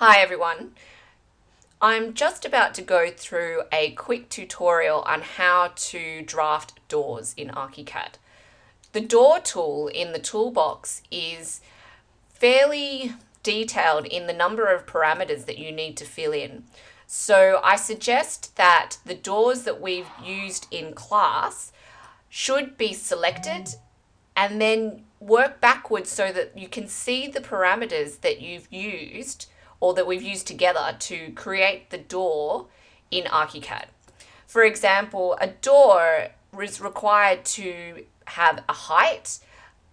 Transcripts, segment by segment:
Hi everyone. I'm just about to go through a quick tutorial on how to draft doors in ArchiCAD. The door tool in the toolbox is fairly detailed in the number of parameters that you need to fill in. So I suggest that the doors that we've used in class should be selected and then work backwards so that you can see the parameters that you've used or that we've used together to create the door in ArchiCAD. For example, a door is required to have a height,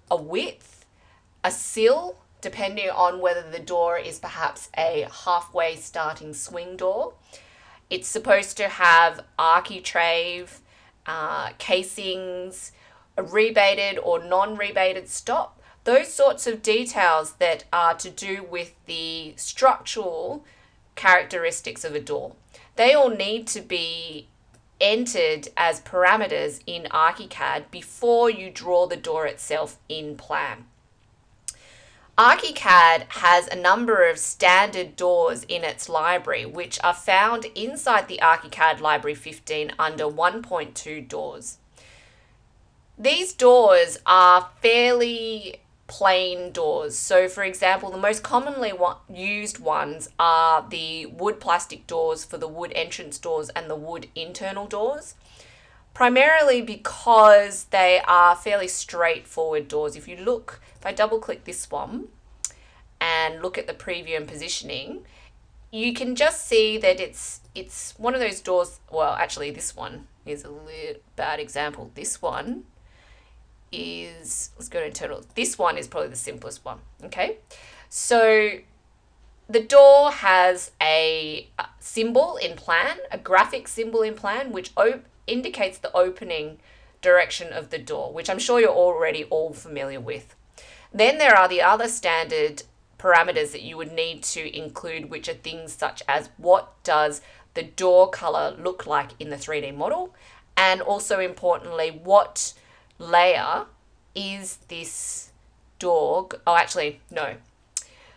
a width, a sill, depending on whether the door is perhaps a halfway starting swing door. It's supposed to have architrave, casings, a rebated or non-rebated stop, those sorts of details that are to do with the structural characteristics of a door. They all need to be entered as parameters in ArchiCAD before you draw the door itself in plan. ArchiCAD has a number of standard doors in its library, which are found inside the ArchiCAD Library 15 under 1.2 doors. These doors are fairly plain doors. So, for example, the most commonly used ones are the wood plastic doors for the wood entrance doors and the wood internal doors, primarily because they are fairly straightforward doors. If I double click this one and look at the preview and positioning, you can just see that it's one of those doors. Well, actually, this one is a little bad example. This one let's go to internal. This one is probably the simplest one. Okay, so the door has a symbol in plan, a graphic symbol in plan, which indicates the opening direction of the door, which I'm sure you're already all familiar with. Then there are the other standard parameters that you would need to include, which are things such as what does the door color look like in the 3D model, and also importantly, what layer is this door? Oh, actually, no.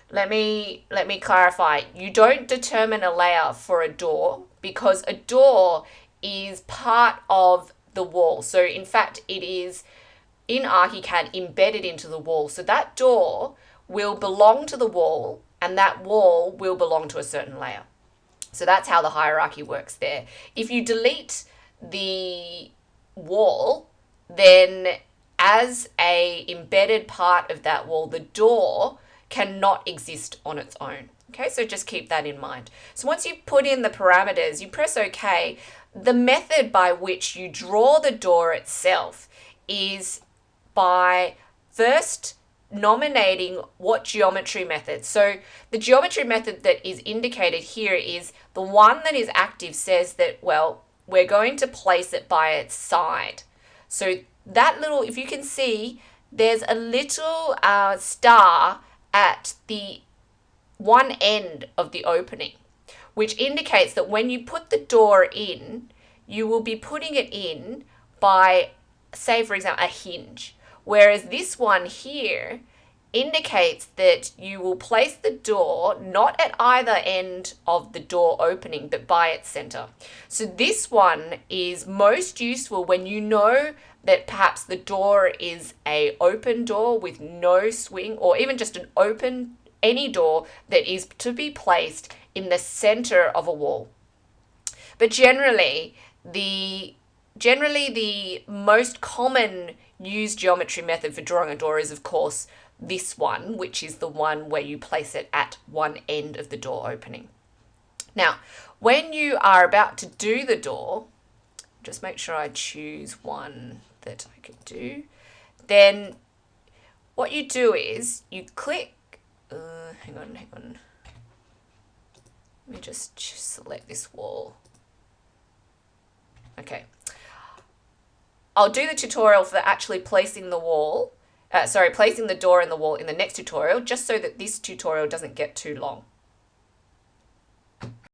Let me clarify. You don't determine a layer for a door because a door is part of the wall. So in fact, it is in ArchiCAD embedded into the wall. So that door will belong to the wall and that wall will belong to a certain layer. So that's how the hierarchy works there. If you delete the wall, then as a embedded part of that wall, the door cannot exist on its own. Okay, so just keep that in mind. So once you've put in the parameters, you press OK. The method by which you draw the door itself is by first nominating what geometry method. So the geometry method that is indicated here is the one that is active says that, well, we're going to place it by its side. So that little, if you can see, there's a little star at the one end of the opening, which indicates that when you put the door in, you will be putting it in by, say, for example, a hinge. Whereas this one here indicates that you will place the door not at either end of the door opening, but by its center. So this one is most useful when you know that perhaps the door is a open door with no swing, or even just an open, any door that is to be placed in the center of a wall. But generally the most common used geometry method for drawing a door is, of course, this one, which is the one where you place it at one end of the door opening. Now, when you are about to do the door, just make sure I choose one that I can do. Then what you do is you click, hang on. Let me just select this wall. Okay. I'll do the tutorial for actually placing the door in the wall in the next tutorial, just so that this tutorial doesn't get too long.